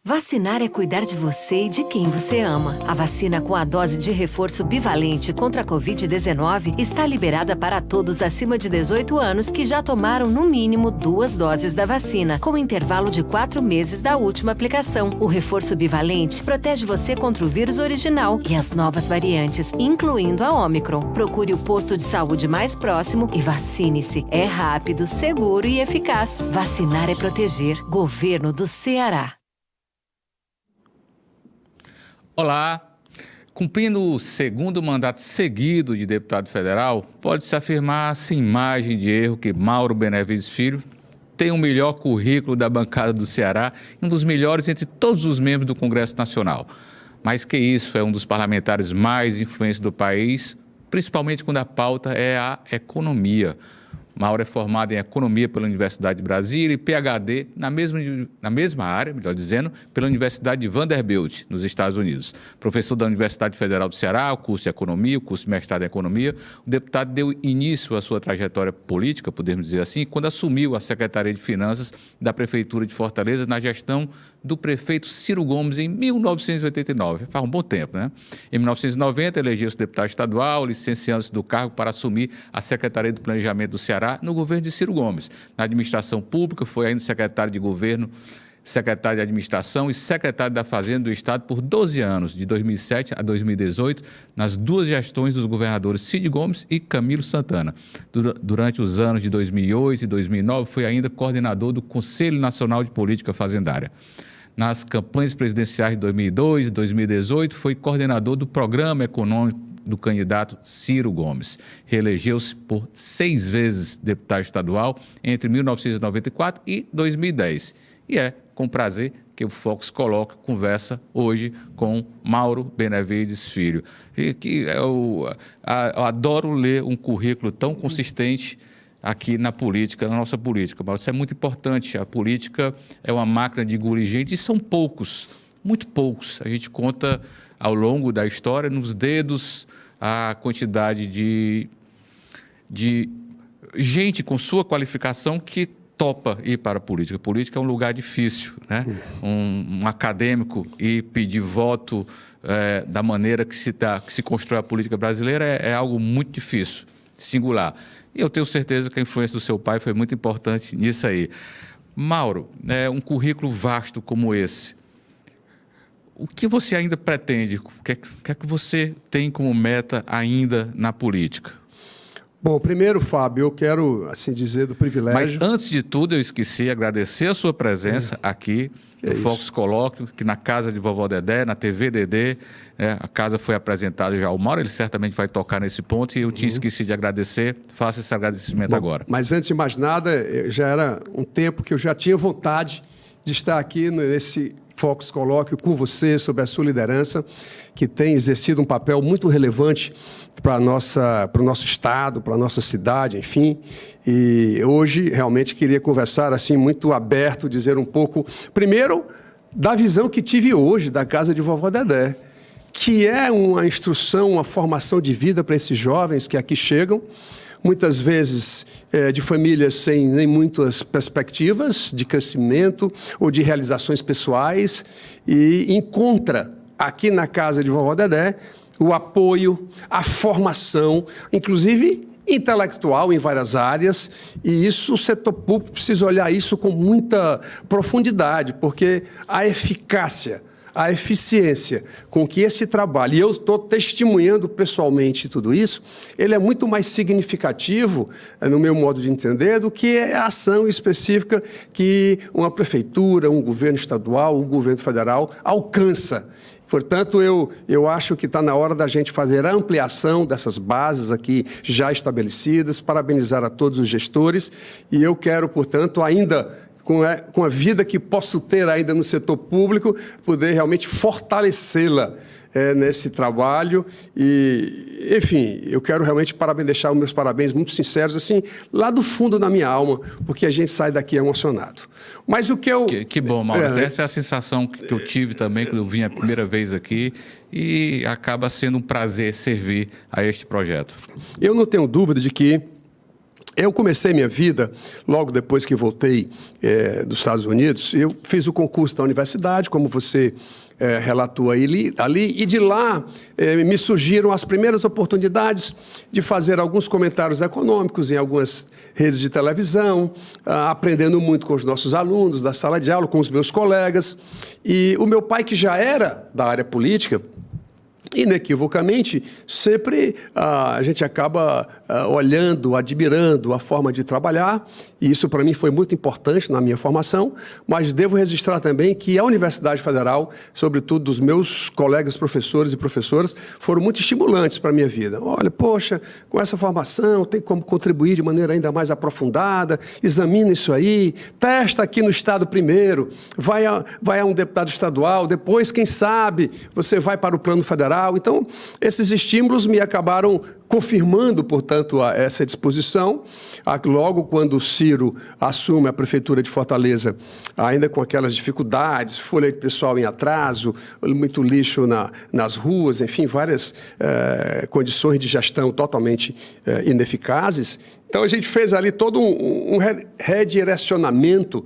Vacinar é cuidar de você e de quem você ama. A vacina com a dose de reforço bivalente contra a Covid-19 está liberada para todos acima de 18 anos que já tomaram no mínimo 2 doses da vacina, com intervalo de 4 meses da última aplicação. O reforço bivalente protege você contra o vírus original e as novas variantes, incluindo a Ômicron. Procure o posto de saúde mais próximo e vacine-se. É rápido, seguro e eficaz. Vacinar é proteger. Governo do Ceará. Olá. Cumprindo o segundo mandato seguido de deputado federal, pode-se afirmar sem margem de erro que Mauro Benevides Filho tem o melhor currículo da bancada do Ceará e um dos melhores entre todos os membros do Congresso Nacional. Mais que isso, é um dos parlamentares mais influentes do país, principalmente quando a pauta é a economia. Mauro é formado em Economia pela Universidade de Brasília e PhD na mesma área, melhor dizendo, pela Universidade de Vanderbilt, nos Estados Unidos. Professor da Universidade Federal do Ceará, o curso de Economia, o curso de Mestrado em Economia. O deputado deu início à sua trajetória política, podemos dizer assim, quando assumiu a Secretaria de Finanças da Prefeitura de Fortaleza na gestão do prefeito Ciro Gomes em 1989. Faz um bom tempo, né? Em 1990, elegeu-se deputado estadual, licenciando-se do cargo para assumir a Secretaria do Planejamento do Ceará no governo de Ciro Gomes. Na administração pública, foi ainda secretário de governo, secretário de administração e secretário da Fazenda do Estado por 12 anos, de 2007 a 2018, nas duas gestões dos governadores Cid Gomes e Camilo Santana. Durante os anos de 2008 e 2009, foi ainda coordenador do Conselho Nacional de Política Fazendária. Nas campanhas presidenciais de 2002 e 2018, foi coordenador do Programa Econômico do candidato Ciro Gomes. Reelegeu-se por 6 vezes deputado estadual entre 1994 e 2010. E é com prazer que o Fox Colóquio conversa hoje com Mauro Benevides Filho. Eu adoro ler um currículo tão consistente aqui na política, na nossa política. Mas isso é muito importante. A política é uma máquina de engolir gente e são poucos, muito poucos. A gente conta ao longo da história, nos dedos, a quantidade de gente com sua qualificação que topa ir para a política. A política é um lugar difícil, né? Um acadêmico ir pedir voto da maneira que se constrói a política brasileira é algo muito difícil, singular. E eu tenho certeza que a influência do seu pai foi muito importante nisso aí. Mauro, um currículo vasto como esse, o que você ainda pretende? O que é que você tem como meta ainda na política? Bom, primeiro, Fábio, eu quero assim dizer do privilégio... Mas antes de tudo, eu esqueci de agradecer a sua presença aqui no Fox Colóquio, que na casa de Vovó Dedé, na TV Dedé, a casa foi apresentada já ao Mauro, ele certamente vai tocar nesse ponto, e eu tinha esquecido de agradecer, faço esse agradecimento agora. Mas antes de mais nada, já era um tempo que eu já tinha vontade de estar aqui nesse Fox Colóquio com você, sobre a sua liderança, que tem exercido um papel muito relevante para o nosso estado, para a nossa cidade, enfim. E hoje, realmente, queria conversar assim, muito aberto, dizer um pouco, primeiro, da visão que tive hoje da casa de Vovó Dedé, que é uma instrução, uma formação de vida para esses jovens que aqui chegam, muitas vezes de famílias sem nem muitas perspectivas de crescimento ou de realizações pessoais, e encontra aqui na casa de Vovó Dedé o apoio, a formação, inclusive intelectual em várias áreas, e isso o setor público precisa olhar isso com muita profundidade, porque a eficácia, a eficiência com que esse trabalho, e eu estou testemunhando pessoalmente tudo isso, ele é muito mais significativo, no meu modo de entender, do que a ação específica que uma prefeitura, um governo estadual, um governo federal alcança. Portanto, eu acho que está na hora da gente fazer a ampliação dessas bases aqui já estabelecidas, parabenizar a todos os gestores, e eu quero, portanto, ainda com a vida que posso ter ainda no setor público, poder realmente fortalecê-la nesse trabalho. E, enfim, eu quero realmente deixar os meus parabéns muito sinceros, assim, lá do fundo da minha alma, porque a gente sai daqui emocionado. Mas o que eu... Que bom, Mauro. Essa é a sensação que eu tive também quando eu vim a primeira vez aqui, e acaba sendo um prazer servir a este projeto. Eu não tenho dúvida de que Eu comecei minha vida, logo depois que voltei dos Estados Unidos, eu fiz o concurso da universidade, como você relatou ali, e de lá me surgiram as primeiras oportunidades de fazer alguns comentários econômicos em algumas redes de televisão, aprendendo muito com os nossos alunos da sala de aula, com os meus colegas. E o meu pai, que já era da área política, inequivocamente, sempre a gente acaba olhando, admirando a forma de trabalhar, e isso para mim foi muito importante na minha formação, mas devo registrar também que a Universidade Federal, sobretudo dos meus colegas professores e professoras, foram muito estimulantes para a minha vida. Olha, poxa, com essa formação tem como contribuir de maneira ainda mais aprofundada, examina isso aí, testa aqui no Estado primeiro, vai a um deputado estadual, depois, quem sabe, você vai para o plano federal. Então, esses estímulos me acabaram confirmando, portanto, essa disposição. Logo quando o Ciro assume a Prefeitura de Fortaleza, ainda com aquelas dificuldades, folha de pessoal em atraso, muito lixo nas ruas, enfim, várias condições de gestão totalmente ineficazes. Então, a gente fez ali todo um redirecionamento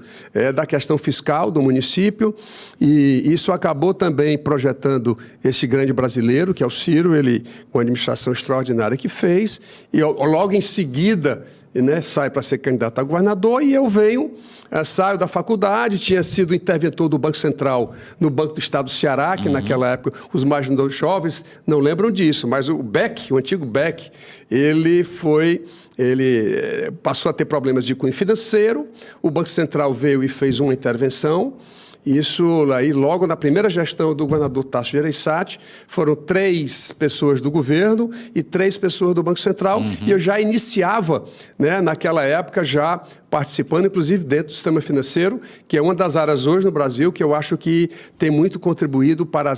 da questão fiscal do município, e isso acabou também projetando esse grande brasileiro, que é o Ciro, ele com a administração extraordinária que fez, e logo em seguida, né, sai para ser candidato a governador, e eu saio da faculdade, tinha sido interventor do Banco Central no Banco do Estado do Ceará, que naquela época os mais jovens não lembram disso, mas o BEC, o antigo BEC, ele passou a ter problemas de cunho financeiro, o Banco Central veio e fez uma intervenção. Isso aí, logo na primeira gestão do governador Tasso Gereissati, foram 3 pessoas do governo e 3 pessoas do Banco Central, e eu já iniciava, né, naquela época, já participando, inclusive, dentro do sistema financeiro, que é uma das áreas hoje no Brasil que eu acho que tem muito contribuído para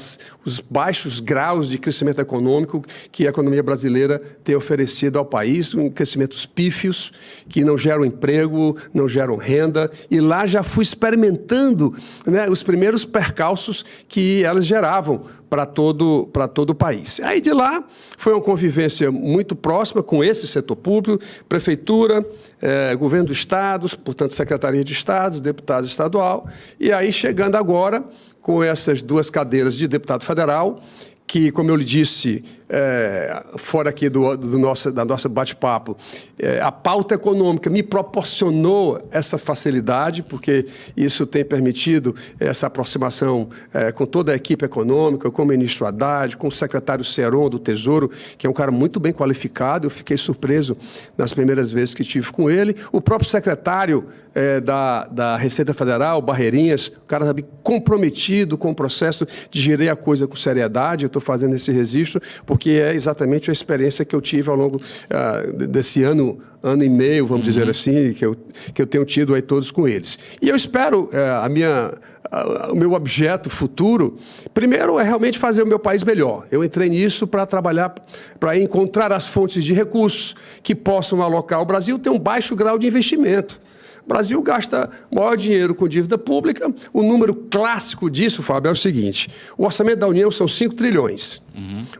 os baixos graus de crescimento econômico que a economia brasileira tem oferecido ao país, crescimentos pífios, que não geram emprego, não geram renda, e lá já fui experimentando, né, os primeiros percalços que elas geravam para todo o país. Aí de lá foi uma convivência muito próxima com esse setor público, prefeitura, governo do Estado, portanto Secretaria de Estado, deputado estadual, e aí chegando agora com essas 2 cadeiras de deputado federal, que, como eu lhe disse, fora aqui da nossa bate-papo, a pauta econômica me proporcionou essa facilidade, porque isso tem permitido essa aproximação com toda a equipe econômica, com o ministro Haddad, com o secretário Seron do Tesouro, que é um cara muito bem qualificado. Eu fiquei surpreso nas primeiras vezes que estive com ele. O próprio secretário da Receita Federal, Barreirinhas, o cara também comprometido com o processo de gerir a coisa com seriedade. Eu estou fazendo esse registro porque é exatamente a experiência que eu tive ao longo desse ano e meio, vamos dizer assim, que eu tenho tido aí todos com eles. E eu espero, o meu objeto futuro, primeiro é realmente fazer o meu país melhor. Eu entrei nisso para trabalhar, para encontrar as fontes de recursos que possam alocar. O Brasil tem um baixo grau de investimento. O Brasil gasta maior dinheiro com dívida pública. O número clássico disso, Fábio, é o seguinte: o orçamento da União são 5 trilhões.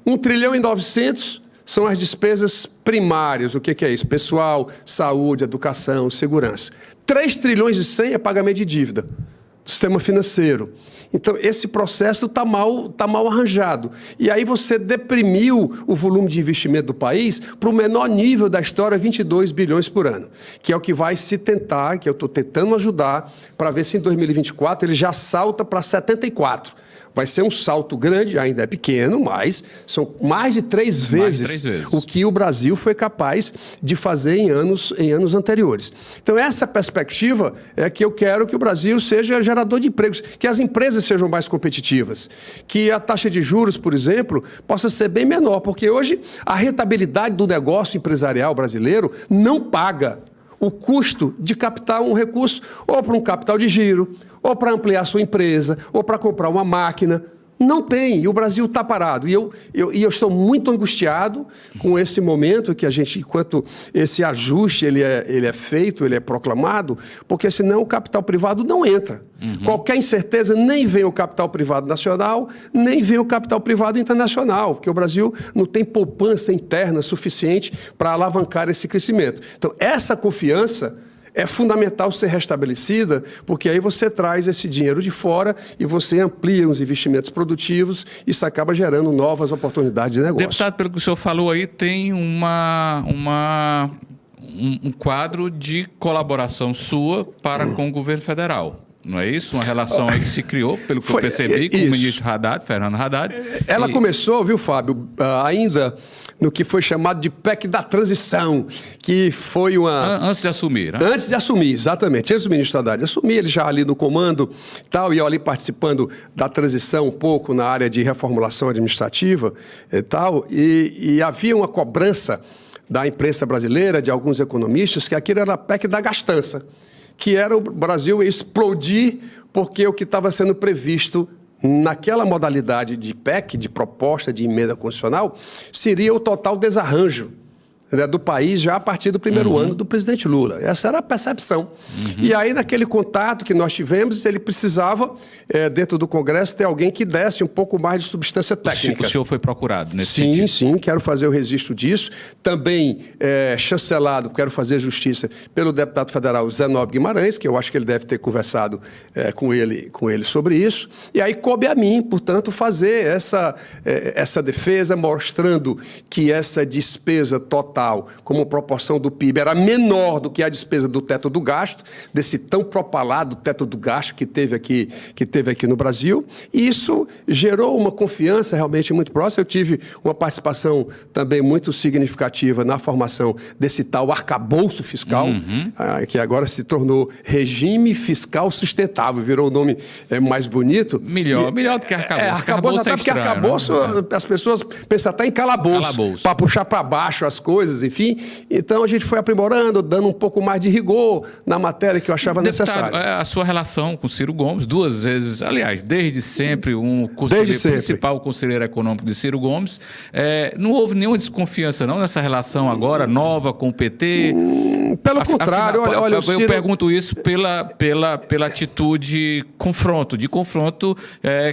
1 trilhão e 900 são as despesas primárias. O que é isso? Pessoal, saúde, educação, segurança. 3 trilhões e 100 é pagamento de dívida do sistema financeiro. Então, esse processo está mal arranjado. E aí você deprimiu o volume de investimento do país para o menor nível da história, 22 bilhões por ano, que é o que vai se tentar, que eu estou tentando ajudar, para ver se em 2024 ele já salta para 74. Vai ser um salto grande, ainda é pequeno, mas são mais de 3 vezes o que o Brasil foi capaz de fazer em anos anteriores. Então, essa perspectiva é que eu quero que o Brasil seja gerador de empregos, que as empresas sejam mais competitivas, que a taxa de juros, por exemplo, possa ser bem menor, porque hoje a rentabilidade do negócio empresarial brasileiro não paga o custo de captar um recurso ou para um capital de giro, ou para ampliar sua empresa, ou para comprar uma máquina. Não tem, e o Brasil está parado. E eu estou muito angustiado com esse momento que a gente, enquanto esse ajuste ele é feito, ele é proclamado, porque senão o capital privado não entra. Qualquer incerteza, nem vem o capital privado nacional, nem vem o capital privado internacional, porque o Brasil não tem poupança interna suficiente para alavancar esse crescimento. Então, essa confiança é fundamental ser restabelecida, porque aí você traz esse dinheiro de fora e você amplia os investimentos produtivos e isso acaba gerando novas oportunidades de negócio. Deputado, pelo que o senhor falou aí, tem um quadro de colaboração sua para com o governo federal. Não é isso? Uma relação aí que se criou, pelo que eu percebi, com o ministro Haddad, Fernando Haddad. Ela começou, viu, Fábio, ainda no que foi chamado de PEC da transição, que foi uma... Antes de assumir, né? Antes de assumir, exatamente. Antes do ministro Haddad assumir, ele já ali no comando tal, e eu ali participando da transição um pouco na área de reformulação administrativa e tal, e havia uma cobrança da imprensa brasileira, de alguns economistas, que aquilo era a PEC da gastança, que era o Brasil explodir, porque o que estava sendo previsto naquela modalidade de PEC, de proposta de emenda constitucional, seria o total desarranjo, né, do país já a partir do primeiro ano do presidente Lula. Essa era a percepção. E aí, naquele contato que nós tivemos, ele precisava, dentro do Congresso, ter alguém que desse um pouco mais de substância técnica. O senhor foi procurado nesse sentido? Sim, quero fazer o registro disso. Também chancelado, quero fazer justiça pelo deputado federal Zé Nobre Guimarães, que eu acho que ele deve ter conversado com ele sobre isso. E aí coube a mim, portanto, fazer essa defesa, mostrando que essa despesa total como proporção do PIB era menor do que a despesa do teto do gasto, desse tão propalado teto do gasto que teve aqui no Brasil, e isso gerou uma confiança realmente muito próxima. Eu tive uma participação também muito significativa na formação desse tal arcabouço fiscal, que agora se tornou regime fiscal sustentável, virou um nome mais bonito. Melhor do que arcabouço. Arcabouço até porque estranho, arcabouço, né? As pessoas pensam até em calabouço. Para puxar para baixo as coisas, enfim. Então, a gente foi aprimorando, dando um pouco mais de rigor na matéria que eu achava necessária. A sua relação com Ciro Gomes, duas vezes, aliás, desde sempre, principal conselheiro econômico de Ciro Gomes, não houve nenhuma desconfiança não nessa relação agora nova com o PT? Pelo contrário, olha, eu Ciro... pergunto isso pela atitude de confronto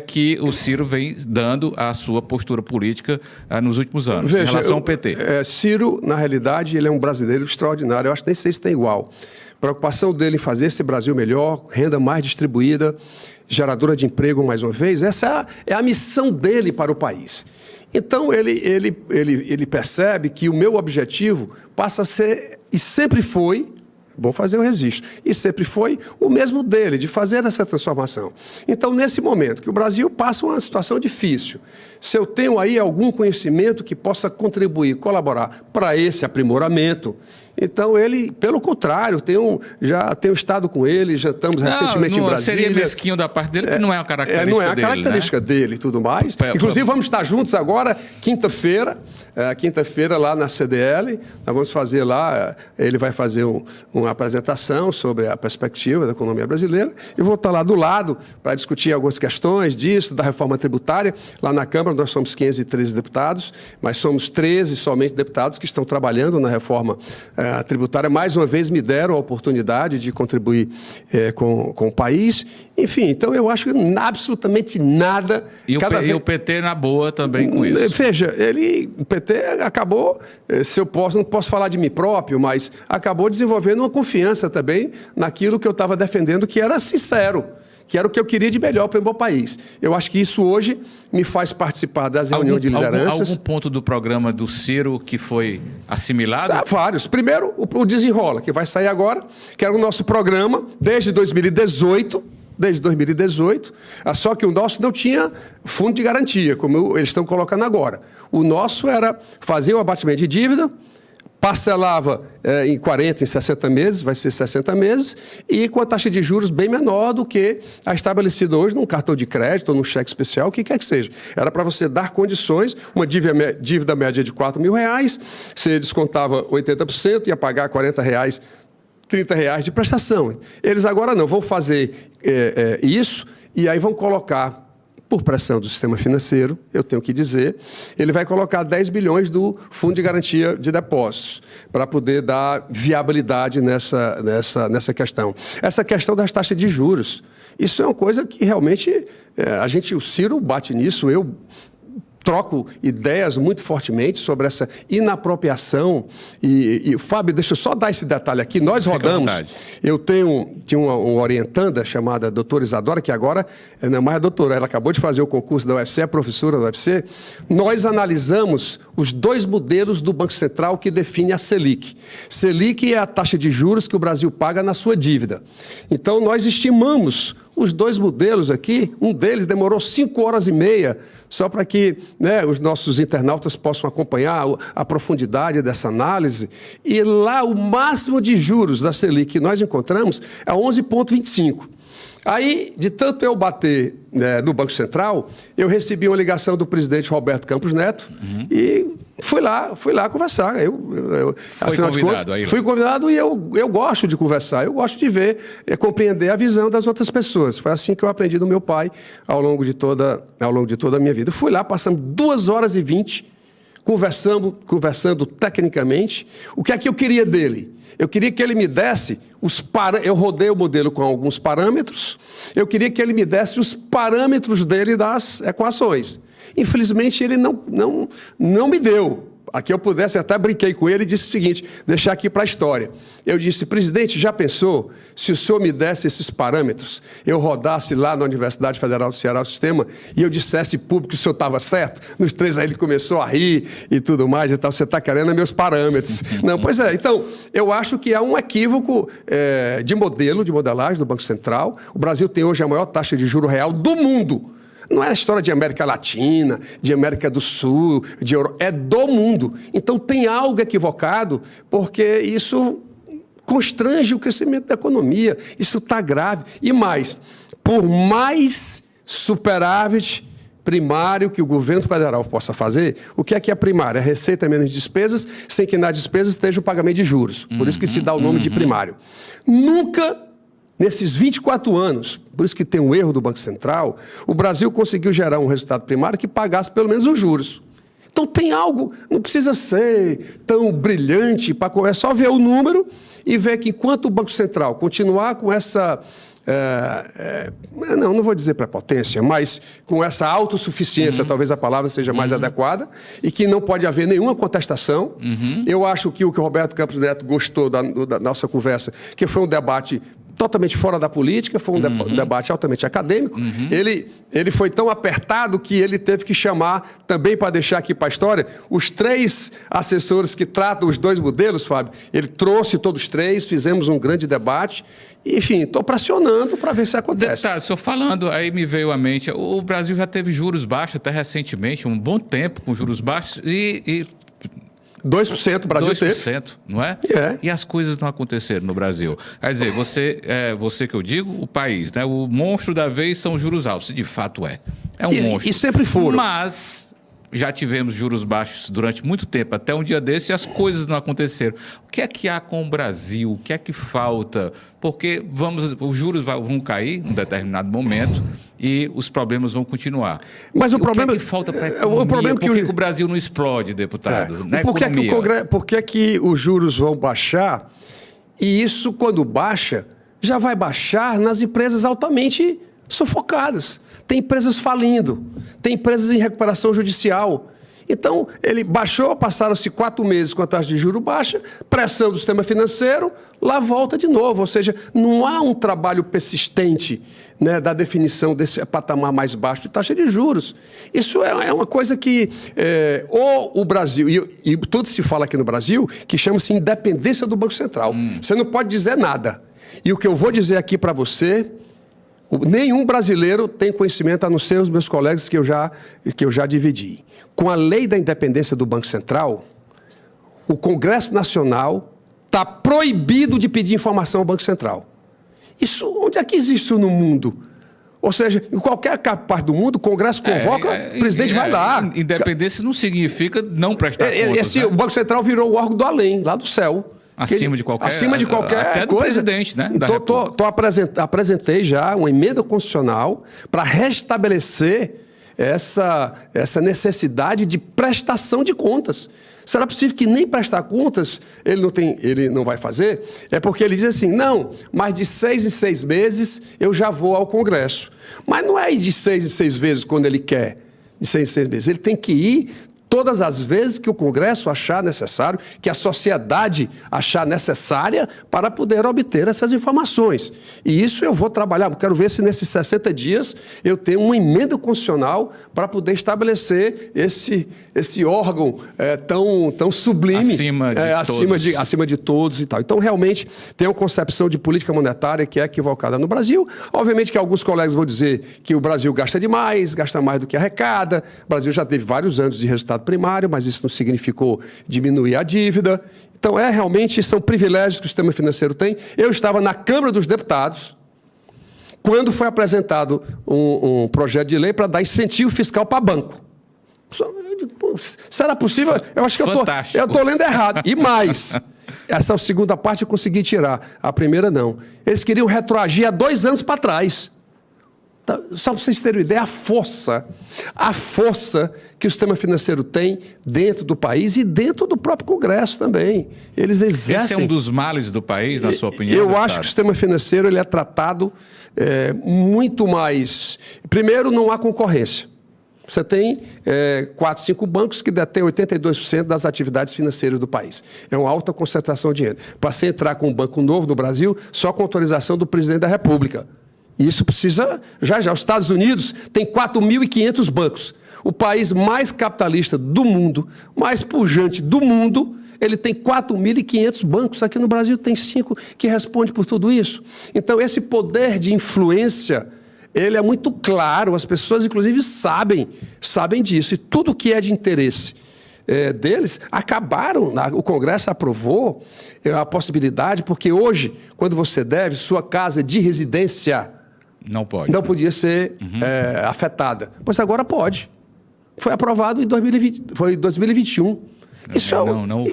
que o Ciro vem dando à sua postura política nos últimos anos, em relação ao PT. Ciro, na realidade, ele é um brasileiro extraordinário. Eu acho que nem sei se tem igual. A preocupação dele em fazer esse Brasil melhor, renda mais distribuída, geradora de emprego mais uma vez, essa é a missão dele para o país. Então, ele percebe que o meu objetivo passa a ser, e sempre foi, vou fazer o registro, e sempre foi o mesmo dele, de fazer essa transformação. Então, nesse momento que o Brasil passa uma situação difícil, se eu tenho aí algum conhecimento que possa contribuir, colaborar para esse aprimoramento, então ele, pelo contrário, já tenho estado com ele, já estamos recentemente em Brasília. Seria mesquinho da parte dele, que não é uma característica dele. Não é a característica dele e tudo mais. Inclusive, vamos estar juntos agora, quinta-feira lá na CDL, nós vamos fazer lá, ele vai fazer uma apresentação sobre a perspectiva da economia brasileira, e vou estar lá do lado para discutir algumas questões disso, da reforma tributária. Lá na Câmara nós somos 513 deputados, mas somos 13 somente deputados que estão trabalhando na reforma tributária. Mais uma vez me deram a oportunidade de contribuir com o país. Enfim, então eu acho que absolutamente nada... E o PT na boa também com isso. Veja, o PT acabou, não posso falar de mim próprio, mas acabou desenvolvendo uma confiança também naquilo que eu estava defendendo, que era sincero, que era o que eu queria de melhor para o meu país. Eu acho que isso hoje me faz participar das reuniões de lideranças. Algum ponto do programa do Ciro que foi assimilado? Vários. Primeiro, o Desenrola, que vai sair agora, que era o nosso programa desde 2018, só que o nosso não tinha fundo de garantia, como eles estão colocando agora. O nosso era fazer o abatimento de dívida, parcelava em 40, em 60 meses, vai ser 60 meses, e com a taxa de juros bem menor do que a estabelecida hoje num cartão de crédito ou num cheque especial, o que quer que seja. Era para você dar condições, uma dívida média de R$4.000, você descontava 80%, ia pagar R$40, R$30 de prestação. Eles agora não, vão fazer isso e aí vão colocar por pressão do sistema financeiro, eu tenho que dizer, ele vai colocar 10 bilhões do Fundo de Garantia de Depósitos para poder dar viabilidade nessa questão. Essa questão das taxas de juros, isso é uma coisa que realmente o Ciro bate nisso, eu troco ideias muito fortemente sobre essa inapropriação. E Fábio, deixa eu só dar esse detalhe aqui. Nós rodamos, eu tinha uma orientanda chamada doutora Isadora, que agora não é mais doutora, ela acabou de fazer o concurso da UFC, é professora da UFC. Nós analisamos os 2 modelos do Banco Central que define a Selic. Selic é a taxa de juros que o Brasil paga na sua dívida. Então, nós estimamos os 2 modelos aqui, um deles demorou 5 horas e meia, só para que os nossos internautas possam acompanhar a profundidade dessa análise. E lá o máximo de juros da Selic que nós encontramos é 11,25%. Aí, de tanto eu bater no Banco Central, eu recebi uma ligação do presidente Roberto Campos Neto e fui lá conversar. Fui convidado e eu gosto de conversar, eu gosto de ver, compreender a visão das outras pessoas. Foi assim que eu aprendi do meu pai ao longo de toda a minha vida. Fui lá, passamos 2 horas e 20 conversando tecnicamente. O que é que eu queria dele? Eu queria que ele me desse eu rodei o modelo com alguns parâmetros, eu queria que ele me desse os parâmetros dele das equações. Infelizmente, ele não me deu. Aqui eu pudesse, até brinquei com ele e disse o seguinte, deixar aqui para a história. Eu disse, presidente, já pensou se o senhor me desse esses parâmetros, eu rodasse lá na Universidade Federal do Ceará o sistema e eu dissesse público que o senhor estava certo? Nos 3 aí ele começou a rir e tudo mais e tal, você está querendo meus parâmetros. Não, pois é, então, eu acho que há um equívoco de modelagem do Banco Central. O Brasil tem hoje a maior taxa de juro real do mundo. Não é a história de América Latina, de América do Sul, de Europa, é do mundo. Então tem algo equivocado, porque isso constrange o crescimento da economia, isso está grave. E mais, por mais superávit primário que o governo federal possa fazer, o que é primário? É receita menos despesas, sem que nas despesas esteja o pagamento de juros. Por isso que se dá o nome de primário. Nunca, nesses 24 anos, por isso que tem um erro do Banco Central, o Brasil conseguiu gerar um resultado primário que pagasse pelo menos os juros. Então tem algo, não precisa ser tão brilhante, é só ver o número e ver que enquanto o Banco Central continuar com essa, não vou dizer prepotência, mas com essa autossuficiência, talvez a palavra seja mais adequada, e que não pode haver nenhuma contestação. Eu acho que o Roberto Campos Neto gostou da nossa conversa, que foi um debate totalmente fora da política, foi um debate altamente acadêmico. Ele foi tão apertado que ele teve que chamar, também para deixar aqui para a história, os 3 assessores que tratam os 2 modelos, Fábio. Ele trouxe todos os 3, fizemos um grande debate. Enfim, estou pressionando para ver se acontece. Tá, senhor falando, aí me veio à mente, o Brasil já teve juros baixos até recentemente, um bom tempo com juros baixos e 2% o Brasil 2%, teve. Não é? E as coisas não aconteceram no Brasil. Quer dizer, você que eu digo, o país, né? O monstro da vez são os juros altos. De fato é. É um monstro. E sempre foram. Mas já tivemos juros baixos durante muito tempo, até um dia desse, e as coisas não aconteceram. O que é que há com o Brasil? O que é que falta? Porque os juros vão cair em um determinado momento e os problemas vão continuar. Mas o problema que falta para a economia? Por que o Brasil não explode, deputado? Por que os juros vão baixar? E isso, quando baixa, já vai baixar nas empresas altamente sufocadas. Tem empresas falindo, tem empresas em recuperação judicial. Então, ele baixou, passaram-se 4 meses com a taxa de juros baixa, pressão do sistema financeiro, lá volta de novo. Ou seja, não há um trabalho persistente, né, da definição desse patamar mais baixo de taxa de juros. Isso é uma coisa que o Brasil, e tudo se fala aqui no Brasil, que chama-se independência do Banco Central. Você não pode dizer nada. E o que eu vou dizer aqui para você, nenhum brasileiro tem conhecimento, a não ser os meus colegas que eu já dividi. Com a lei da independência do Banco Central, o Congresso Nacional está proibido de pedir informação ao Banco Central. Onde é que existe isso no mundo? Ou seja, em qualquer parte do mundo, o Congresso convoca, o presidente vai lá. Independência não significa não prestar contas. O Banco Central virou o órgão do além, lá do céu. Acima de qualquer... Acima de qualquer até do coisa. presidente, né? Então, apresentei já uma emenda constitucional para restabelecer essa necessidade de prestação de contas. Será possível que nem prestar contas ele não vai fazer? É porque ele diz assim, não, mas de 6 em 6 meses eu já vou ao Congresso. Mas não é de 6 em 6 vezes quando ele quer, de 6 em 6 meses. Ele tem que ir todas as vezes que o Congresso achar necessário, que a sociedade achar necessária para poder obter essas informações. E isso eu vou trabalhar, quero ver se nesses 60 dias eu tenho uma emenda constitucional para poder estabelecer esse órgão tão sublime, acima de todos e tal. Então, realmente, tem uma concepção de política monetária que é equivocada no Brasil. Obviamente que alguns colegas vão dizer que o Brasil gasta demais, gasta mais do que arrecada. O Brasil já teve vários anos de resultado primário, mas isso não significou diminuir a dívida. Então, realmente, são privilégios que o sistema financeiro tem. Eu estava na Câmara dos Deputados quando foi apresentado um projeto de lei para dar incentivo fiscal para banco. Será possível? Eu acho que eu estou lendo errado. E mais, essa segunda parte eu consegui tirar, a primeira não. Eles queriam retroagir há 2 anos para trás. Só para vocês terem uma ideia, a força que o sistema financeiro tem dentro do país e dentro do próprio Congresso também. Eles exercem... Esse é um dos males do país, na sua opinião? Eu acho que o sistema financeiro ele é tratado muito mais... Primeiro, não há concorrência. Você tem 4, 5 bancos que detêm 82% das atividades financeiras do país. É uma alta concentração de dinheiro. Para você entrar com um banco novo no Brasil, só com autorização do presidente da República. E isso precisa já. Os Estados Unidos tem 4.500 bancos. O país mais capitalista do mundo, mais pujante do mundo, ele tem 4.500 bancos. Aqui no Brasil tem 5 que respondem por tudo isso. Então, esse poder de influência, ele é muito claro. As pessoas, inclusive, sabem disso. E tudo que é de interesse deles, acabaram, o Congresso aprovou a possibilidade, porque hoje, quando você deve, sua casa de residência... Não pode. Não podia ser afetada. Pois agora pode. Foi aprovado em 2021. Isso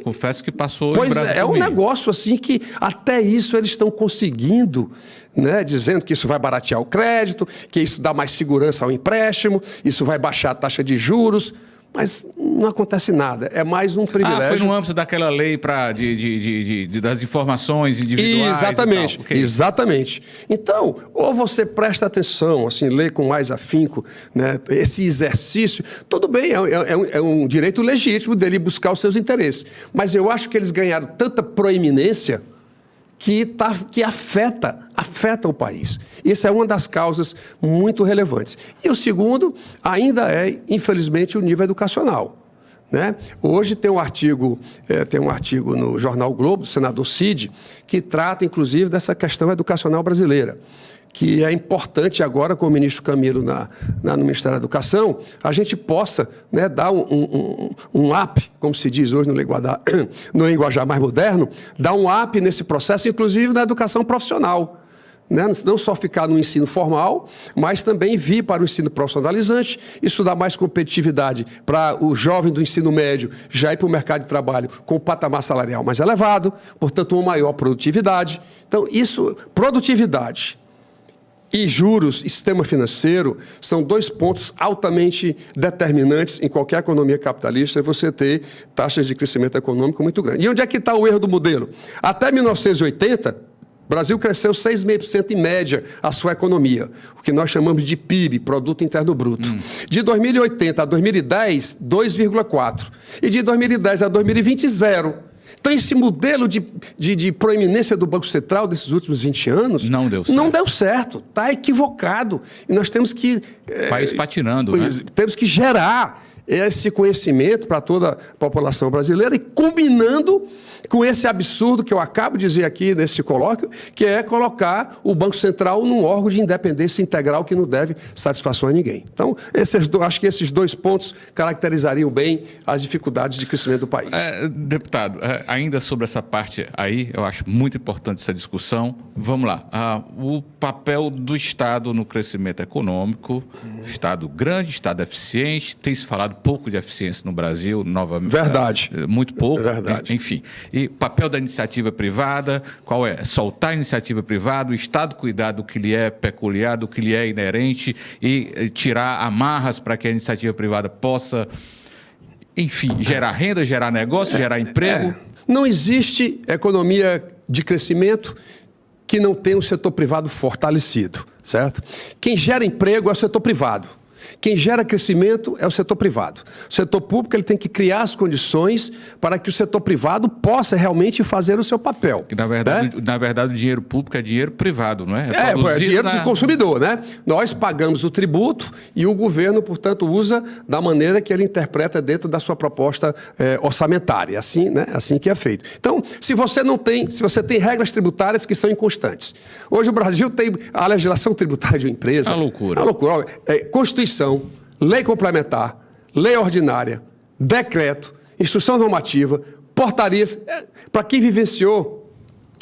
confesso que passou Pois em branco é um comigo. negócio assim que até isso eles estão conseguindo, né, dizendo que isso vai baratear o crédito, que isso dá mais segurança ao empréstimo, isso vai baixar a taxa de juros. Mas não acontece nada, é mais um privilégio. Foi no âmbito daquela lei das informações individuais. Exatamente, e tal. Okay. Exatamente. Então, ou você presta atenção, assim, lê com mais afinco, né, esse exercício, tudo bem, é um direito legítimo dele buscar os seus interesses. Mas eu acho que eles ganharam tanta proeminência que afeta o país. Essa é uma das causas muito relevantes. E o segundo ainda é, infelizmente, o nível educacional. Né? Hoje tem um artigo no jornal o Globo, do senador Cid, que trata, inclusive, dessa questão educacional brasileira, que é importante agora, com o ministro Camilo no Ministério da Educação, a gente possa, né, dar um up, como se diz hoje no linguajar mais moderno, dar um up nesse processo, inclusive na educação profissional. Né? Não só ficar no ensino formal, mas também vir para o ensino profissionalizante. Isso dá mais competitividade para o jovem do ensino médio já ir para o mercado de trabalho com o patamar salarial mais elevado, portanto, uma maior produtividade. Então, produtividade e juros e sistema financeiro são 2 pontos altamente determinantes em qualquer economia capitalista, você ter taxas de crescimento econômico muito grandes. E onde é que está o erro do modelo? Até 1980, o Brasil cresceu 6,5% em média a sua economia, o que nós chamamos de PIB, Produto Interno Bruto. De 2080 a 2010, 2,4%. E de 2010 a 2020, 0%. Então, esse modelo de proeminência do Banco Central desses últimos 20 anos... Não deu certo. Não deu certo, está equivocado. E nós temos que... país patinando, né? Temos que gerar esse conhecimento para toda a população brasileira e combinando com esse absurdo que eu acabo de dizer aqui nesse colóquio, que é colocar o Banco Central num órgão de independência integral que não deve satisfação a ninguém. Então, acho que esses 2 pontos caracterizariam bem as dificuldades de crescimento do país. Deputado, ainda sobre essa parte aí, eu acho muito importante essa discussão. Vamos lá. O papel do Estado no crescimento econômico, Estado grande, Estado eficiente, tem se falado falado pouco de eficiência no Brasil, novamente. Verdade. Muito pouco. Verdade. Enfim. E papel da iniciativa privada, qual é? Soltar a iniciativa privada, o Estado cuidar do que lhe é peculiar, do que lhe é inerente e tirar amarras para que a iniciativa privada possa, enfim, gerar renda, gerar negócio, gerar emprego. Não existe economia de crescimento que não tenha um setor privado fortalecido, certo? Quem gera emprego é o setor privado. Quem gera crescimento é o setor privado. O setor público ele tem que criar as condições para que o setor privado possa realmente fazer o seu papel. Que, na verdade, o dinheiro público é dinheiro privado, não é? É dinheiro do consumidor, né? Nós pagamos o tributo e o governo, portanto, usa da maneira que ele interpreta dentro da sua proposta orçamentária. Assim, né? Assim que é feito. Então, se você tem regras tributárias que são inconstantes. Hoje o Brasil tem a legislação tributária de uma empresa. A loucura. A loucura. Constituição, lei complementar, lei ordinária, decreto, instrução normativa, portarias. Para quem vivenciou,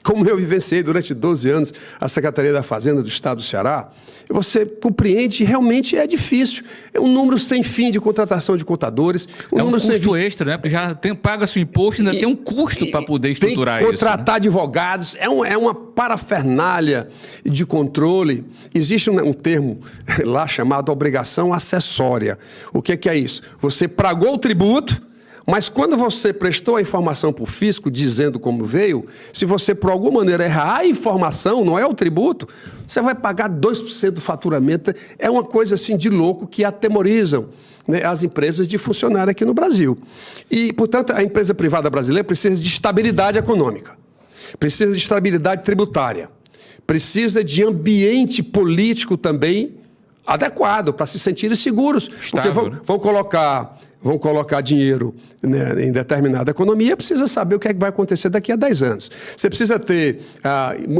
como eu vivenciei durante 12 anos a Secretaria da Fazenda do Estado do Ceará, você compreende, realmente é difícil. É um número sem fim de contratação de contadores. Um custo extra, né? Porque já paga-se o imposto e ainda tem um custo para poder estruturar isso. Tem que contratar advogados. É uma parafernália de controle. Existe um termo lá chamado obrigação acessória. O que é isso? Você pagou o tributo, mas quando você prestou a informação para o fisco, dizendo como veio, se você por alguma maneira errar a informação, não é o tributo, você vai pagar 2% do faturamento. É uma coisa assim de louco que atemorizam, né, as empresas de funcionar aqui no Brasil. E, portanto, a empresa privada brasileira precisa de estabilidade econômica, precisa de estabilidade tributária, precisa de ambiente político também adequado para se sentirem seguros. Estável. Porque vão colocar dinheiro, né, em determinada economia, precisa saber o que é que vai acontecer daqui a 10 anos. Você precisa ter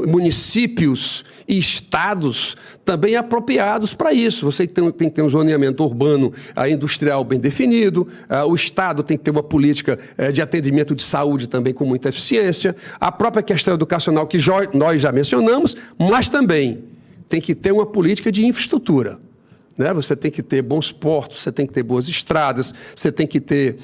municípios e estados também apropriados para isso. Você tem que ter um zoneamento urbano industrial bem definido, o estado tem que ter uma política de atendimento de saúde também com muita eficiência, a própria questão educacional que nós já mencionamos, mas também tem que ter uma política de infraestrutura. Você tem que ter bons portos, você tem que ter boas estradas, você tem que ter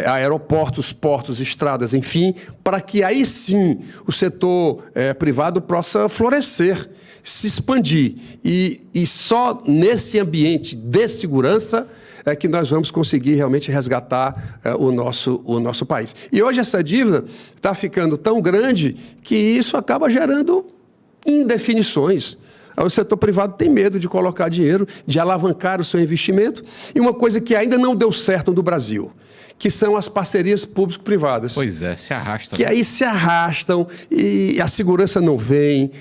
aeroportos, portos, estradas, enfim, para que aí sim o setor privado possa florescer, se expandir. E só nesse ambiente de segurança é que nós vamos conseguir realmente resgatar o nosso país. E hoje essa dívida está ficando tão grande que isso acaba gerando indefinições. O setor privado tem medo de colocar dinheiro, de alavancar o seu investimento. E uma coisa que ainda não deu certo no Brasil, que são as parcerias público-privadas. Pois é, se arrastam. Que aí se arrastam e a segurança não vem.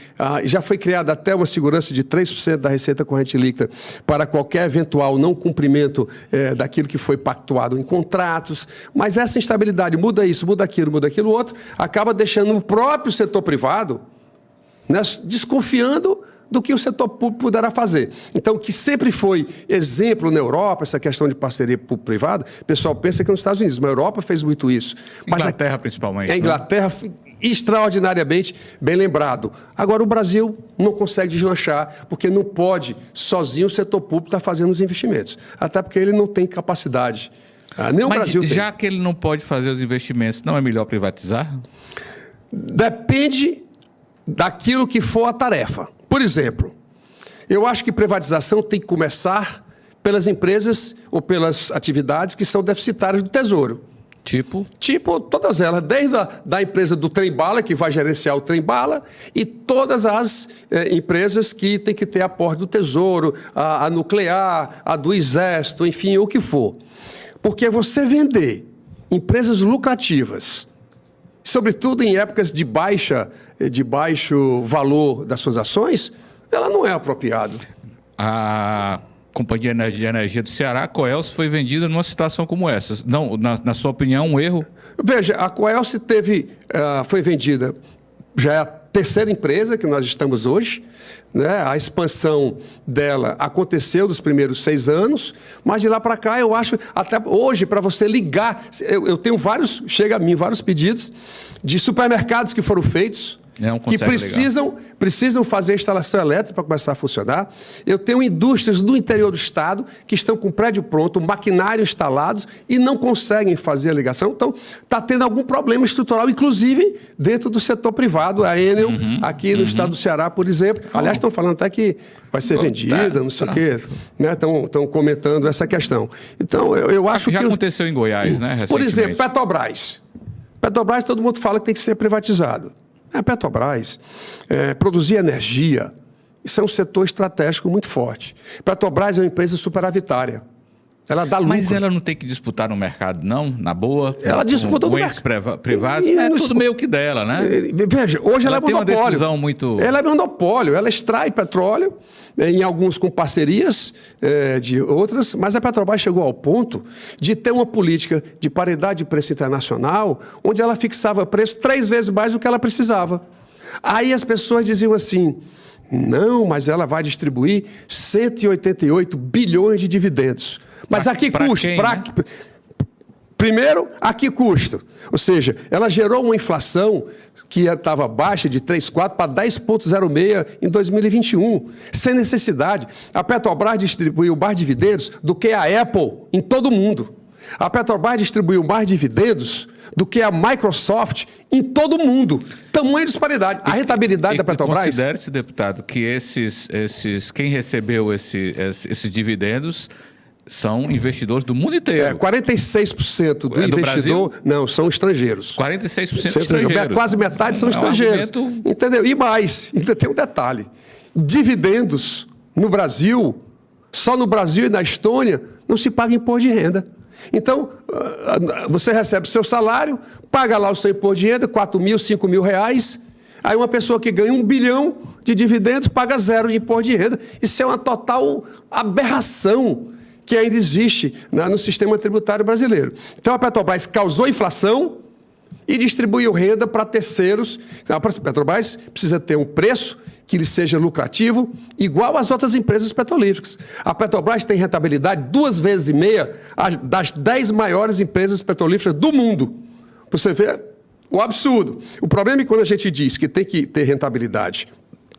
Já foi criada até uma segurança de 3% da receita corrente líquida para qualquer eventual não cumprimento daquilo que foi pactuado em contratos. Mas essa instabilidade, muda isso, muda aquilo outro, acaba deixando o próprio setor privado, né, desconfiando do que o setor público poderá fazer. Então, que sempre foi exemplo na Europa, essa questão de parceria público-privada, o pessoal pensa que nos Estados Unidos, mas a Europa fez muito isso. Mas Inglaterra, principalmente. A Inglaterra, extraordinariamente bem lembrado. Agora, o Brasil não consegue deslanchar, porque não pode, sozinho, o setor público estar fazendo os investimentos. Até porque ele não tem capacidade. Nem o Brasil tem. Já que ele não pode fazer os investimentos, não é melhor privatizar? Depende daquilo que for a tarefa. Por exemplo, eu acho que privatização tem que começar pelas empresas ou pelas atividades que são deficitárias do Tesouro. Tipo todas elas, desde da empresa do trem-bala, que vai gerenciar o trem-bala, e todas as empresas que têm que ter aporte do Tesouro, a nuclear, a do Exército, enfim, o que for. Porque você vender empresas lucrativas, sobretudo em épocas de baixo valor das suas ações, ela não é apropriado. A Companhia de Energia do Ceará, a Coelce, foi vendida numa situação como essa. Não, na sua opinião, um erro? Veja, a Coelce foi vendida, já é a terceira empresa que nós estamos hoje, né? A expansão dela aconteceu nos primeiros 6 anos, mas de lá para cá eu acho, até hoje, para você ligar, eu tenho chega a mim vários pedidos de supermercados que foram feitos, Não que consegue precisam fazer a instalação elétrica para começar a funcionar. Eu tenho indústrias do interior do estado que estão com o prédio pronto, maquinário instalado e não conseguem fazer a ligação. Então, está tendo algum problema estrutural, inclusive dentro do setor privado. A Enel, aqui no estado do Ceará, por exemplo. Aliás, estão falando até que vai ser vendida, não sei o quê. Estão comentando essa questão. Então, eu acho que... Já aconteceu em Goiás, né, recentemente. Por exemplo, Petrobras. Petrobras, todo mundo fala que tem que ser privatizado. A Petrobras produzir energia, isso é um setor estratégico muito forte. Petrobras é uma empresa superavitária. Ela dá lucro. Mas ela não tem que disputar no mercado, não? Na boa? Ela disputa no mercado. Privado, é tudo meio que dela, né? Veja, hoje ela é tem monopólio. Uma decisão muito... Ela é monopólio. Ela extrai petróleo, em alguns com parcerias de outras, mas a Petrobras chegou ao ponto de ter uma política de paridade de preço internacional, onde ela fixava preço 3 vezes mais do que ela precisava. Aí as pessoas diziam assim, não, mas ela vai distribuir 188 bilhões de dividendos. Mas a que custo? Quem, né? Primeiro, a que custo? Ou seja, ela gerou uma inflação que estava baixa de 3,4 para 10,06 em 2021, sem necessidade. A Petrobras distribuiu mais dividendos do que a Apple em todo o mundo. A Petrobras distribuiu mais dividendos do que a Microsoft em todo o mundo. Tamanha disparidade. A rentabilidade da Petrobras... Considere-se, deputado, que quem recebeu esses dividendos são investidores do mundo inteiro. 46% do investidor... Brasil? Não, são estrangeiros. 46% estrangeiros. Quase metade são estrangeiros. Entendeu? E mais, ainda tem um detalhe. Dividendos no Brasil, só no Brasil e na Estônia, não se paga imposto de renda. Então, você recebe o seu salário, paga lá o seu imposto de renda, 4 mil, 5 mil reais. Aí uma pessoa que ganha 1 bilhão de dividendos paga 0 de imposto de renda. Isso é uma total aberração que ainda existe no sistema tributário brasileiro. Então, a Petrobras causou inflação e distribuiu renda para terceiros. Então, a Petrobras precisa ter um preço que lhe seja lucrativo, igual às outras empresas petrolíferas. A Petrobras tem rentabilidade 2,5 vezes das 10 maiores empresas petrolíferas do mundo. Você vê o absurdo. O problema é que quando a gente diz que tem que ter rentabilidade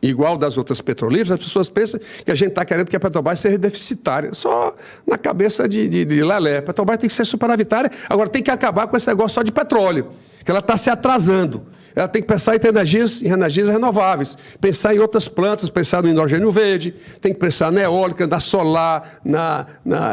igual das outras petrolíferas, as pessoas pensam que a gente está querendo que a Petrobras seja deficitária. Só na cabeça de lelé. A Petrobras tem que ser superavitária. Agora tem que acabar com esse negócio só de petróleo, que ela está se atrasando. Ela tem que pensar em energias renováveis, pensar em outras plantas, pensar no hidrogênio verde, tem que pensar na eólica, na solar,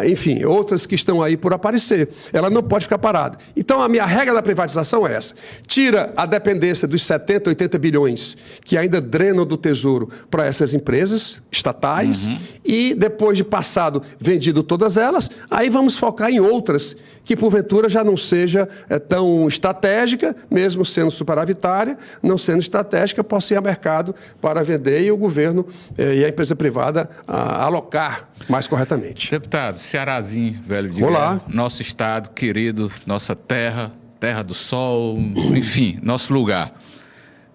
enfim, outras que estão aí por aparecer. Ela não pode ficar parada. Então, a minha regra da privatização é essa. Tira a dependência dos 70, 80 bilhões que ainda drenam do Tesouro para essas empresas estatais e, depois de passado, vendido todas elas, aí vamos focar em outras que, porventura, já não seja tão estratégica, mesmo sendo superavitária, não sendo estratégica, possa ir ao mercado para vender e o governo e a empresa privada alocar mais corretamente. Deputado, Cearazinho, velho de guerra, nosso estado querido, nossa terra, terra do sol, enfim, nosso lugar.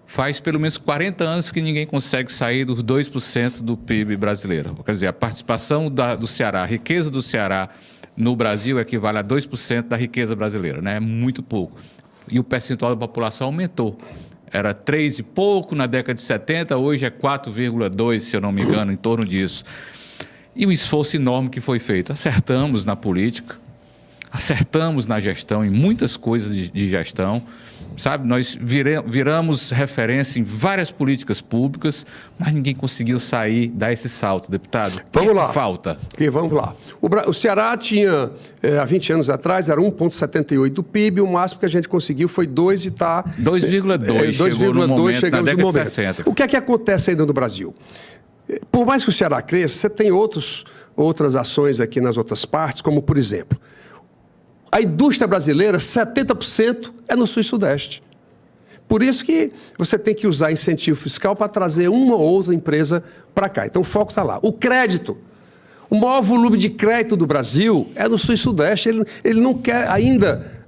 Faz pelo menos 40 anos que ninguém consegue sair dos 2% do PIB brasileiro. Quer dizer, a participação do Ceará, a riqueza do Ceará no Brasil equivale a 2% da riqueza brasileira, né? É muito pouco. E o percentual da população aumentou. Era 3 e pouco na década de 70, hoje é 4,2, se eu não me engano, em torno disso. E o esforço enorme que foi feito. Acertamos na política, acertamos na gestão, em muitas coisas de gestão. Sabe, nós viramos referência em várias políticas públicas, mas ninguém conseguiu sair, dar esse salto, deputado. Vamos lá. Falta. Okay, vamos lá. O Ceará tinha, há 20 anos atrás, era 1,78 do PIB, o máximo que a gente conseguiu foi 2 e está... 2,2, chegou no momento, na década de 60. O que é que acontece ainda no Brasil? Por mais que o Ceará cresça, você tem outras ações aqui nas outras partes, como, por exemplo... A indústria brasileira, 70% é no Sul e Sudeste. Por isso que você tem que usar incentivo fiscal para trazer uma ou outra empresa para cá. Então o foco está lá. O crédito. O maior volume de crédito do Brasil é no Sul e Sudeste. Ele não quer ainda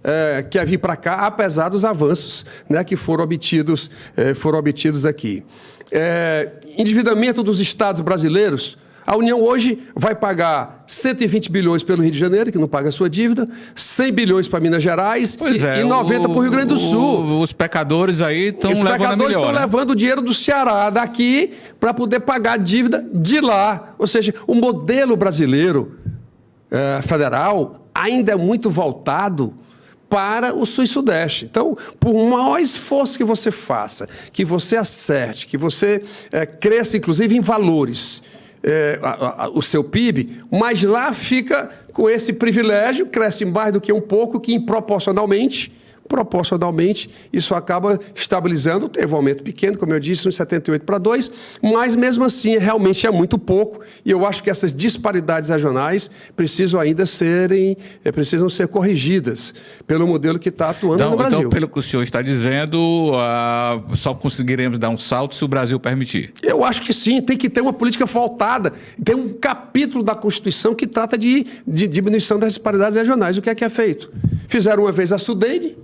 quer vir para cá, apesar dos avanços, né, que foram obtidos aqui. Endividamento dos estados brasileiros. A União hoje vai pagar 120 bilhões pelo Rio de Janeiro, que não paga a sua dívida, 100 bilhões para Minas Gerais e 90 para o Rio Grande do Sul. Os pecadores aí estão levando a melhor. Os pecadores estão levando o dinheiro do Ceará daqui para poder pagar a dívida de lá. Ou seja, o modelo brasileiro federal ainda é muito voltado para o Sul e Sudeste. Então, por maior esforço que você faça, que você acerte, que você cresça, inclusive, em valores, o seu PIB, mas lá fica com esse privilégio, cresce mais do que um pouco, que proporcionalmente, isso acaba estabilizando. Teve um aumento pequeno, como eu disse, uns 78 para 2, mas mesmo assim realmente é muito pouco, e eu acho que essas disparidades regionais precisam ser corrigidas pelo modelo que está atuando no Brasil. Então, pelo que o senhor está dizendo, só conseguiremos dar um salto se o Brasil permitir. Eu acho que sim, tem que ter uma política voltada. Tem um capítulo da Constituição que trata de diminuição das disparidades regionais. O que é feito? Fizeram uma vez a Sudene,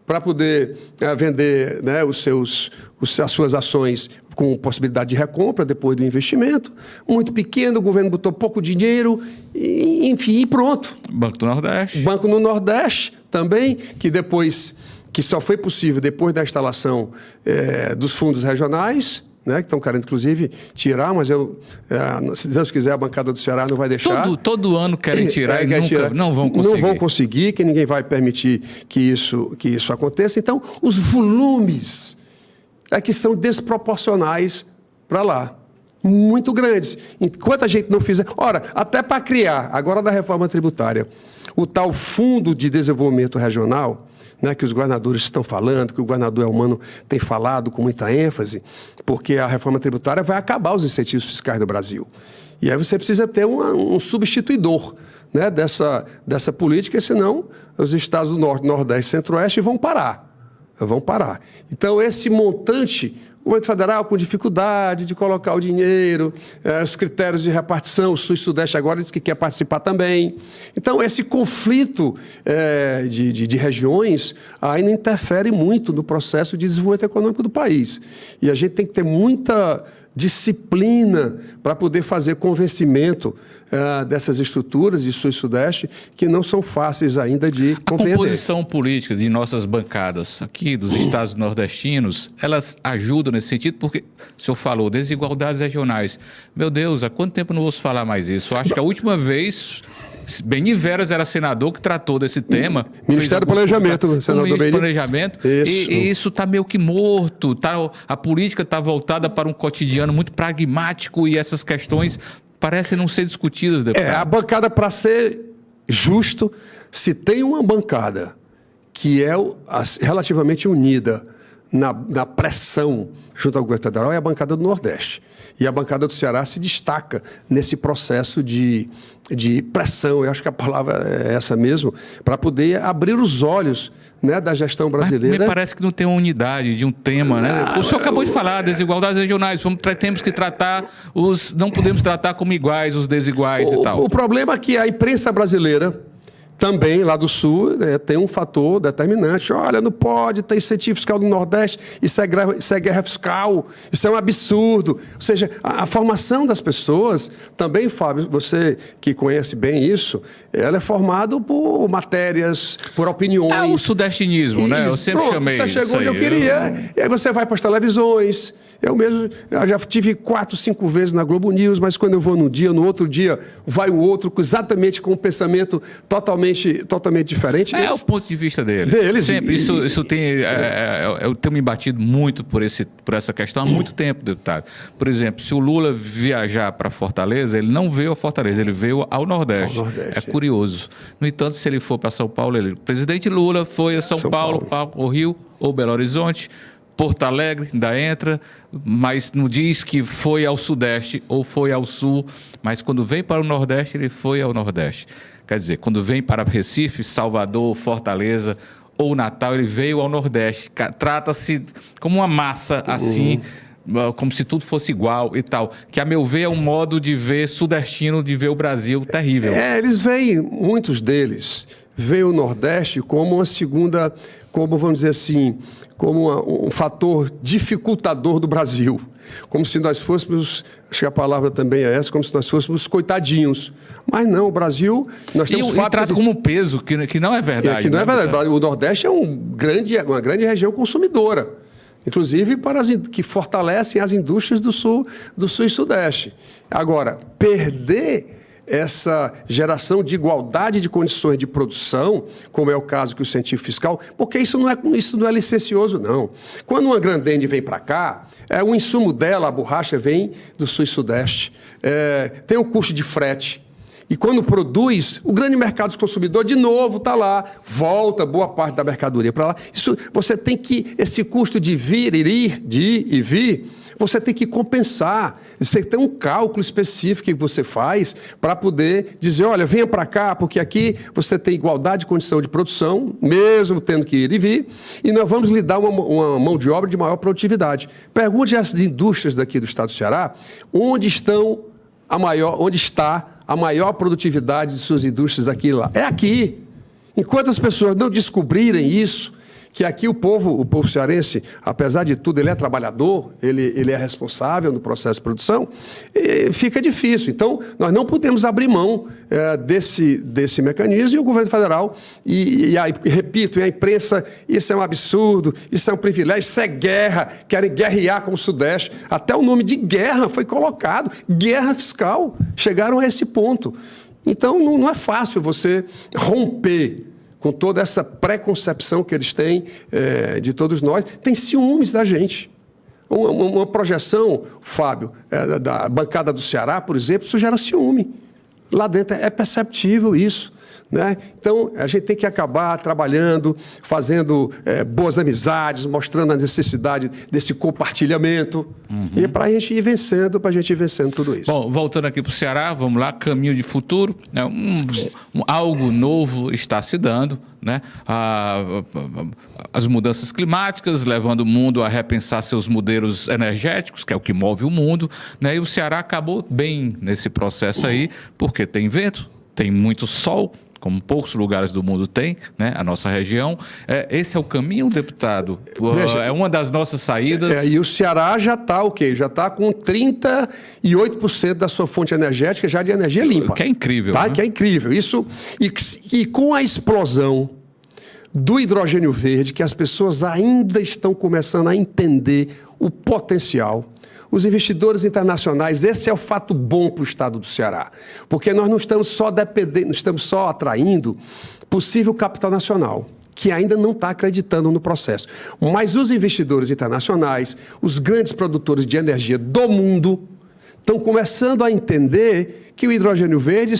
para poder vender, né, as suas ações com possibilidade de recompra depois do investimento. Muito pequeno, o governo botou pouco dinheiro, enfim, e pronto. Banco do Nordeste. Banco no Nordeste também, que só foi possível depois da instalação dos fundos regionais, né, que estão querendo, inclusive, tirar, mas se Deus quiser, a bancada do Ceará não vai deixar. Todo ano querem tirar não vão conseguir. Não vão conseguir, que ninguém vai permitir que isso aconteça. Então, os volumes que são desproporcionais para lá, muito grandes. Enquanto a gente não fizer... Ora, até para criar, agora da reforma tributária, o tal Fundo de Desenvolvimento Regional, né, que os governadores estão falando, que o governador Elmano tem falado com muita ênfase, porque a reforma tributária vai acabar os incentivos fiscais do Brasil. E aí você precisa ter um substituidor, né, dessa política, senão os estados do Norte, Nordeste e Centro-Oeste vão parar. Então, esse montante, o governo federal com dificuldade de colocar o dinheiro, os critérios de repartição, o Sul e Sudeste agora diz que quer participar também. Então, esse conflito de regiões ainda interfere muito no processo de desenvolvimento econômico do país. E a gente tem que ter muita disciplina para poder fazer convencimento dessas estruturas de Sul e Sudeste, que não são fáceis ainda de compreender. A composição política de nossas bancadas aqui, dos estados nordestinos, elas ajudam nesse sentido, porque o senhor falou desigualdades regionais. Meu Deus, há quanto tempo eu não ouço falar mais isso? Eu acho que a última vez... Beni Veras era senador que tratou desse tema. Ministério do Planejamento, senador Beni. Planejamento. Isso. E isso está meio que morto. A política está voltada para um cotidiano muito pragmático e essas questões parecem não ser discutidas, deputado. A bancada, para ser justo, se tem uma bancada que é relativamente unida na pressão junto ao governo federal, é a bancada do Nordeste. E a bancada do Ceará se destaca nesse processo de pressão, eu acho que a palavra é essa mesmo, para poder abrir os olhos, né, da gestão brasileira. Mas me parece que não tem uma unidade de um tema, né? O senhor acabou de falar, desigualdades regionais, temos que tratar não podemos tratar como iguais os desiguais e tal. O problema é que a imprensa brasileira, também, lá do Sul, tem um fator determinante. Olha, não pode ter incentivo fiscal no Nordeste, isso é guerra fiscal, isso é um absurdo. Ou seja, a formação das pessoas, também, Fábio, você que conhece bem isso, ela é formada por matérias, por opiniões. É o sudestinismo, né? Eu sempre chamei isso. Você chegou onde eu queria, e aí você vai para as televisões. Eu já tive 4, 5 vezes na Globo News, mas quando eu vou num dia, no outro dia vai o outro, exatamente com um pensamento totalmente diferente. É o ponto de vista deles. Sempre. Isso tem... eu tenho me batido muito por essa questão há muito tempo, deputado. Por exemplo, se o Lula viajar para Fortaleza, ele não veio a Fortaleza, ele veio ao Nordeste. É curioso. No entanto, se ele for para São Paulo, o presidente Lula foi a São Paulo, ao Rio ou Belo Horizonte, Porto Alegre, ainda entra, mas não diz que foi ao Sudeste ou foi ao Sul, mas quando vem para o Nordeste, ele foi ao Nordeste. Quer dizer, quando vem para Recife, Salvador, Fortaleza ou Natal, ele veio ao Nordeste. Trata-se como uma massa assim, como se tudo fosse igual e tal, que a meu ver é um modo de ver sudestino, de ver o Brasil terrível. Eles veem, muitos deles, veem o Nordeste como uma segunda, como vamos dizer assim, como um fator dificultador do Brasil. como se nós fôssemos, acho que a palavra também é essa, como se nós fôssemos coitadinhos. Mas não, o Brasil, nós temos fábricas... E trata como peso, que não é verdade. Que não é verdade. O Nordeste é uma grande região consumidora, inclusive para que fortalecem as indústrias do Sul e Sudeste. Agora, perder essa geração de igualdade de condições de produção, como é o caso que o incentivo fiscal, porque isso não é licencioso, não. Quando uma Grandene vem para cá, o insumo dela, a borracha, vem do Sul e Sudeste. Tem o custo de frete. E quando produz, o grande mercado do consumidor, de novo, está lá, volta boa parte da mercadoria para lá. Isso, você tem que, esse custo de ir e vir, você tem que compensar. Você tem um cálculo específico que você faz para poder dizer, olha, venha para cá, porque aqui você tem igualdade de condição de produção, mesmo tendo que ir e vir, e nós vamos lhe dar uma mão de obra de maior produtividade. Pergunte às indústrias daqui do estado do Ceará, onde está a maior produtividade de suas indústrias aqui e lá. É aqui. Enquanto as pessoas não descobrirem isso, que aqui o povo cearense, apesar de tudo, ele é trabalhador, ele é responsável no processo de produção, fica difícil. Então, nós não podemos abrir mão desse mecanismo, e o governo federal, repito, e a imprensa, isso é um absurdo, isso é um privilégio, isso é guerra, querem guerrear com o Sudeste. Até o nome de guerra foi colocado, guerra fiscal. Chegaram a esse ponto. Então, não é fácil você romper com toda essa preconcepção que eles têm de todos nós, tem ciúmes da gente. Uma projeção, Fábio, da bancada do Ceará, por exemplo, isso gera ciúme. Lá dentro é perceptível isso. Né? Então, a gente tem que acabar trabalhando, fazendo boas amizades, mostrando a necessidade desse compartilhamento, e para a gente ir vencendo, tudo isso. Bom, voltando aqui para o Ceará, vamos lá, caminho de futuro, né? Algo novo está se dando, né? As mudanças climáticas, levando o mundo a repensar seus modelos energéticos, que é o que move o mundo, né? E o Ceará acabou bem nesse processo aí, porque tem vento, tem muito sol, como poucos lugares do mundo têm, né? A nossa região. Esse é o caminho, deputado? Veja, é uma das nossas saídas. E o Ceará já está o quê? Já está com 38% da sua fonte energética já de energia limpa. Que é incrível. Tá? Né? Que é incrível. Isso, e com a explosão do hidrogênio verde, que as pessoas ainda estão começando a entender o potencial. Os investidores internacionais, esse é o fato bom para o estado do Ceará, porque nós não estamos só dependendo, não estamos só atraindo possível capital nacional, que ainda não está acreditando no processo. Mas os investidores internacionais, os grandes produtores de energia do mundo, estão começando a entender que o hidrogênio verde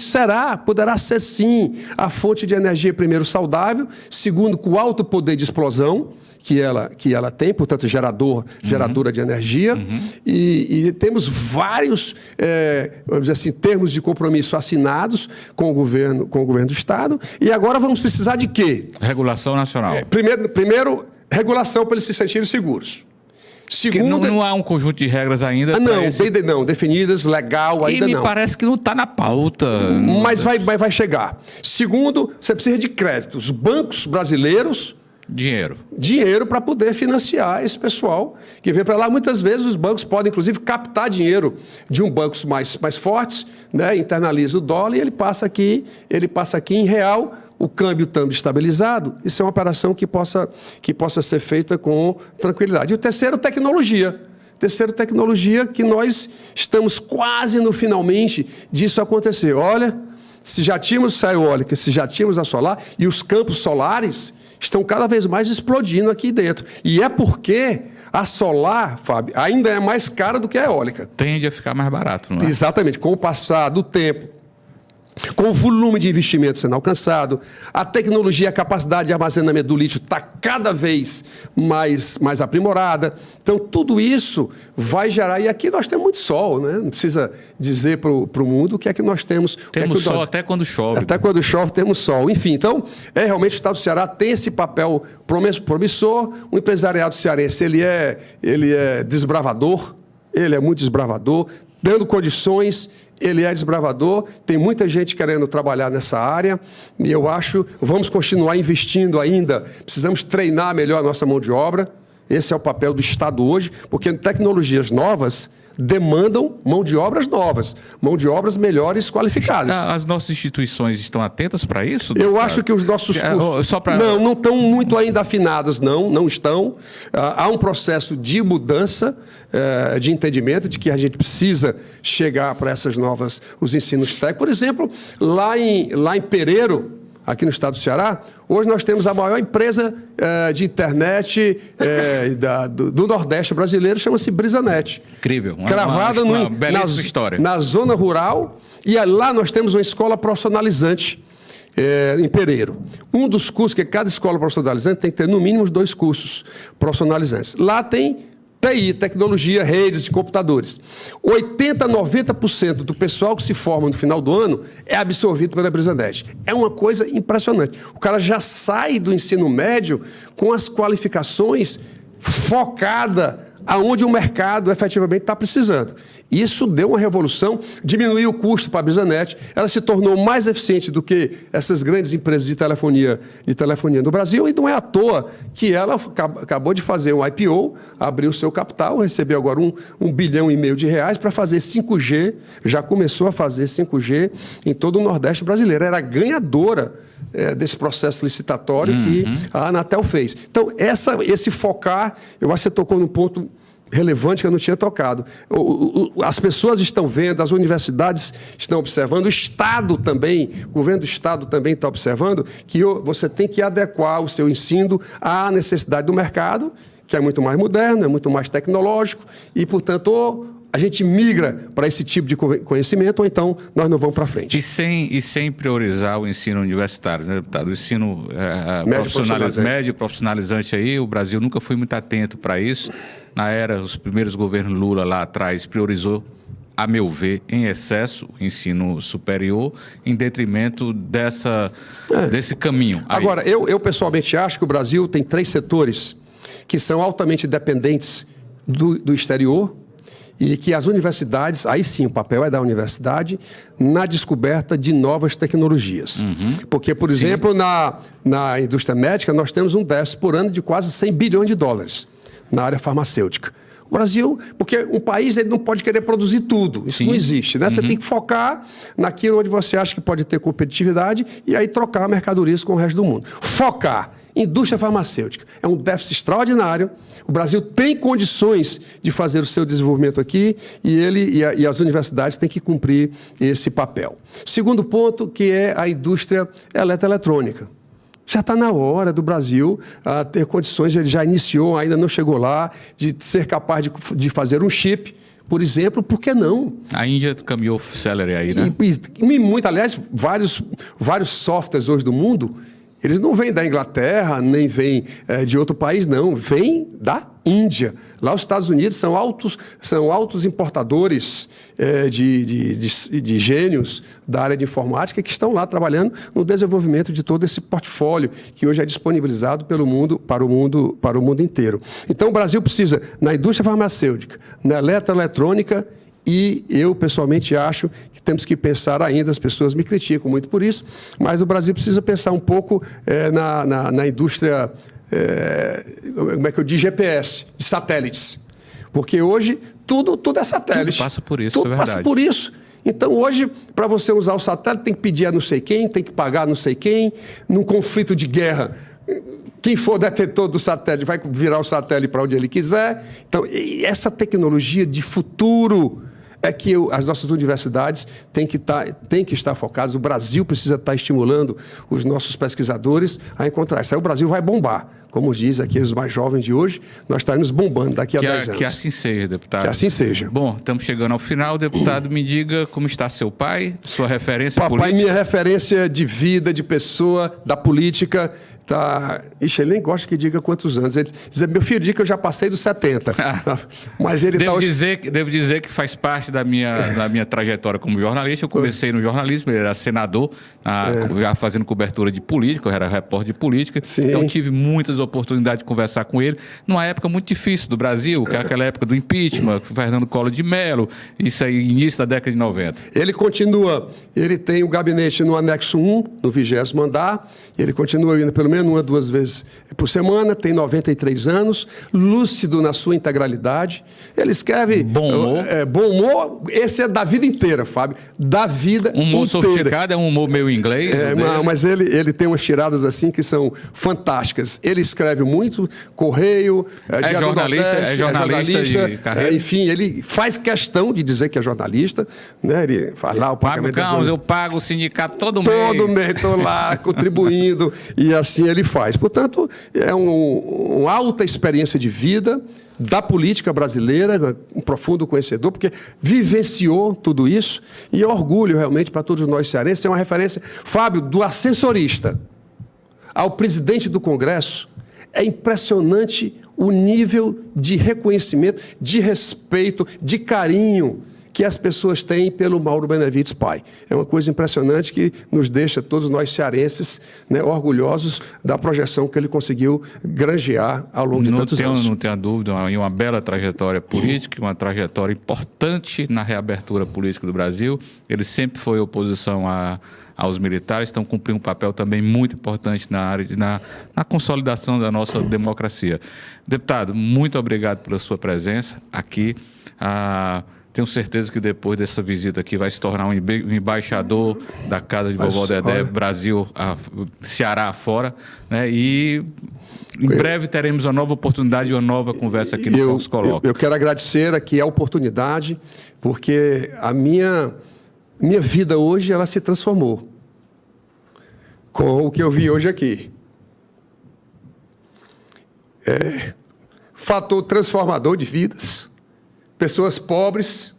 poderá ser sim a fonte de energia, primeiro, saudável, segundo, com alto poder de explosão, que ela tem, portanto, geradora de energia, e temos vários, vamos dizer assim, termos de compromisso assinados com o governo do Estado, e agora vamos precisar de quê? Regulação nacional. Primeiro, regulação para eles se sentirem seguros. Segundo, não há um conjunto de regras ainda? Não, definidas, legal, ainda não. E me parece que não está na pauta. Mas vai chegar. Segundo, você precisa de crédito. Os bancos brasileiros... Dinheiro para poder financiar esse pessoal que vem para lá. Muitas vezes os bancos podem, inclusive, captar dinheiro de bancos mais fortes, né? Internaliza o dólar e ele passa aqui em real, o câmbio estando estabilizado. Isso é uma operação que possa ser feita com tranquilidade. E o terceiro, tecnologia. Que nós estamos quase no finalmente disso acontecer. Olha, se já tínhamos a eólica, se já tínhamos a solar, e os campos solares estão cada vez mais explodindo aqui dentro. E é porque a solar, Fábio, ainda é mais cara do que a eólica. Tende a ficar mais barato, não é? Exatamente. Com o passar do tempo, com o volume de investimento sendo alcançado, a tecnologia, a capacidade de armazenamento do lítio está cada vez mais aprimorada. Então, tudo isso vai gerar... E aqui nós temos muito sol, né? Não precisa dizer para o mundo o que é que nós temos. Temos sol até quando chove. Até quando chove temos sol. Enfim, então, realmente o Estado do Ceará tem esse papel promissor. O empresariado cearense, ele é desbravador, ele é muito desbravador, dando condições... Ele é desbravador, tem muita gente querendo trabalhar nessa área e eu acho, vamos continuar investindo ainda, precisamos treinar melhor a nossa mão de obra. Esse é o papel do Estado hoje, porque tecnologias novas demandam mão de obras novas, mão de obras melhores qualificadas. As nossas instituições estão atentas para isso? Eu acho que os nossos cursos não estão muito ainda afinados, não estão. Há um processo de mudança, de entendimento de que a gente precisa chegar para essas novas, os ensinos técnicos. Por exemplo, lá em Pereiro, aqui no estado do Ceará, hoje nós temos a maior empresa de internet do Nordeste brasileiro, chama-se Brisanet. Incrível. Cravada uma belíssima história. Na zona rural, e lá nós temos uma escola profissionalizante em Pereiro. Um dos cursos, que cada escola profissionalizante tem que ter no mínimo 2 cursos profissionalizantes. Lá tem TI, tecnologia, redes de computadores. 80% a 90% do pessoal que se forma no final do ano é absorvido pela Brisanet. É uma coisa impressionante. O cara já sai do ensino médio com as qualificações focadas aonde o mercado efetivamente está precisando. Isso deu uma revolução, diminuiu o custo para a Brisanet, ela se tornou mais eficiente do que essas grandes empresas de telefonia no Brasil, e não é à toa que ela acabou de fazer um IPO, abriu o seu capital, recebeu agora R$1,5 bilhão de reais para fazer 5G, já começou a fazer 5G em todo o Nordeste brasileiro. Era ganhadora desse processo licitatório que a Anatel fez. Então, esse focar, eu acho que você tocou num ponto relevante que eu não tinha tocado. As pessoas estão vendo, as universidades estão observando, o Estado também, o governo do Estado também está observando que você tem que adequar o seu ensino à necessidade do mercado, que é muito mais moderno, é muito mais tecnológico, e, portanto, a gente migra para esse tipo de conhecimento, ou então nós não vamos para frente. E sem priorizar o ensino universitário, né, deputado? O ensino médio profissionalizante aí, o Brasil nunca foi muito atento para isso. Na era, os primeiros governos Lula lá atrás priorizou, a meu ver, em excesso o ensino superior, em detrimento desse caminho. Agora, eu pessoalmente acho que o Brasil tem 3 setores que são altamente dependentes do exterior, e que as universidades, aí sim o papel é da universidade, na descoberta de novas tecnologias. Porque, por exemplo, na indústria médica, nós temos um déficit por ano de quase $100 bilhões na área farmacêutica. O Brasil, porque um país ele não pode querer produzir tudo, isso não existe, né? Você tem que focar naquilo onde você acha que pode ter competitividade e aí trocar mercadorias com o resto do mundo. Focar. Indústria farmacêutica é um déficit extraordinário. O Brasil tem condições de fazer o seu desenvolvimento aqui e as universidades têm que cumprir esse papel. Segundo ponto, que é a indústria eletroeletrônica. Já está na hora do Brasil ter condições, ele já iniciou, ainda não chegou lá, de ser capaz de fazer um chip, por exemplo, por que não? A Índia caminhou célere aí, né? Aliás, vários softwares hoje do mundo, eles não vêm da Inglaterra, nem vêm de outro país, não. Vêm da Índia. Lá os Estados Unidos são altos importadores de gênios da área de informática que estão lá trabalhando no desenvolvimento de todo esse portfólio que hoje é disponibilizado para o mundo inteiro. Então, o Brasil precisa, na indústria farmacêutica, na eletroeletrônica, e eu, pessoalmente, acho que temos que pensar ainda, as pessoas me criticam muito por isso, mas o Brasil precisa pensar um pouco na indústria, de GPS, de satélites. Porque hoje tudo é satélite. Tudo passa por isso, tudo é verdade. Passa por isso. Então, hoje, para você usar o satélite, tem que pedir a não sei quem, tem que pagar a não sei quem, num conflito de guerra. Quem for detentor do satélite vai virar o satélite para onde ele quiser. Então, essa tecnologia de futuro é que as nossas universidades têm que estar focadas. O Brasil precisa estar estimulando os nossos pesquisadores a encontrar isso. Aí o Brasil vai bombar. Como diz aqui os mais jovens de hoje, nós estaremos bombando daqui a 10 anos. Que assim seja, deputado. Que assim seja. Bom, estamos chegando ao final. Deputado, me diga como está seu pai, sua referência política. Papai, minha referência de vida, de pessoa, da política. Ixi, ele nem gosta que diga quantos anos. Ele diz, meu filho, diga que eu já passei dos 70. Mas ele devo dizer que faz parte da minha trajetória como jornalista. Eu comecei no jornalismo, ele era senador, já fazendo cobertura de política, eu era repórter de política. Sim. Então tive muitas vezes a oportunidade de conversar com ele, numa época muito difícil do Brasil, que é aquela época do impeachment, Fernando Collor de Mello, isso aí, início da década de 90. Ele continua, ele tem o gabinete no anexo 1, no 20º andar, ele continua indo pelo menos 1 a 2 vezes por semana, tem 93 anos, lúcido na sua integralidade, ele escreve... Bom humor. Bom humor, esse é da vida inteira, Fábio, da vida inteira. Humor sofisticado, é um humor meio inglês? Mas ele tem umas tiradas assim que são fantásticas. Ele escreve muito, Correio, Diário do Nordeste, é jornalista de carreira. Enfim, ele faz questão de dizer que é jornalista, né? Ele faz lá o pagamento. Eu pago o sindicato todo mês. Todo mês estou lá contribuindo e assim ele faz. Portanto, é uma alta experiência de vida da política brasileira, um profundo conhecedor, porque vivenciou tudo isso e é orgulho realmente para todos nós cearenses. É uma referência, Fábio, do assessorista ao presidente do Congresso. É impressionante o nível de reconhecimento, de respeito, de carinho que as pessoas têm pelo Mauro Benevides Pai. É uma coisa impressionante que nos deixa, todos nós cearenses, né, orgulhosos da projeção que ele conseguiu granjear ao longo de tantos anos. Não tenho dúvida, uma bela trajetória política, uma trajetória importante na reabertura política do Brasil. Ele sempre foi oposição aos militares, estão cumprindo um papel também muito importante na área na consolidação da nossa democracia. Deputado, muito obrigado pela sua presença aqui. Tenho certeza que depois dessa visita aqui vai se tornar um embaixador da Casa de Vovó Dedé, Brasil, Ceará afora, né? E em breve teremos uma nova oportunidade e uma nova conversa aqui no Fox Coloca. Eu quero agradecer aqui a oportunidade, porque a minha vida hoje ela se transformou com o que eu vi hoje aqui. Fator transformador de vidas. Pessoas pobres,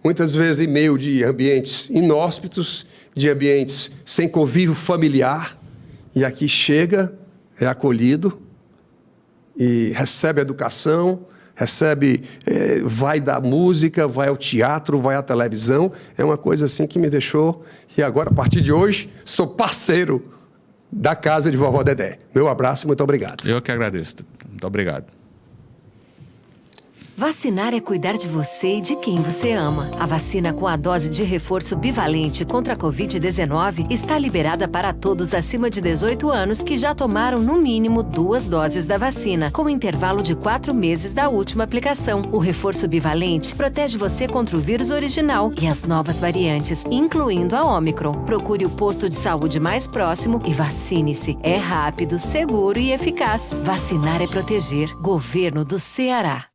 muitas vezes em meio de ambientes inóspitos, de ambientes sem convívio familiar, e aqui chega, é acolhido, e recebe educação, vai da música, vai ao teatro, vai à televisão. É uma coisa assim que me deixou, e agora, a partir de hoje, sou parceiro da Casa de Vovó Dedé. Meu abraço e muito obrigado. Eu que agradeço. Muito obrigado. Vacinar é cuidar de você e de quem você ama. A vacina com a dose de reforço bivalente contra a Covid-19 está liberada para todos acima de 18 anos que já tomaram no mínimo 2 doses da vacina, com intervalo de 4 meses da última aplicação. O reforço bivalente protege você contra o vírus original e as novas variantes, incluindo a Ômicron. Procure o posto de saúde mais próximo e vacine-se. É rápido, seguro e eficaz. Vacinar é proteger. Governo do Ceará.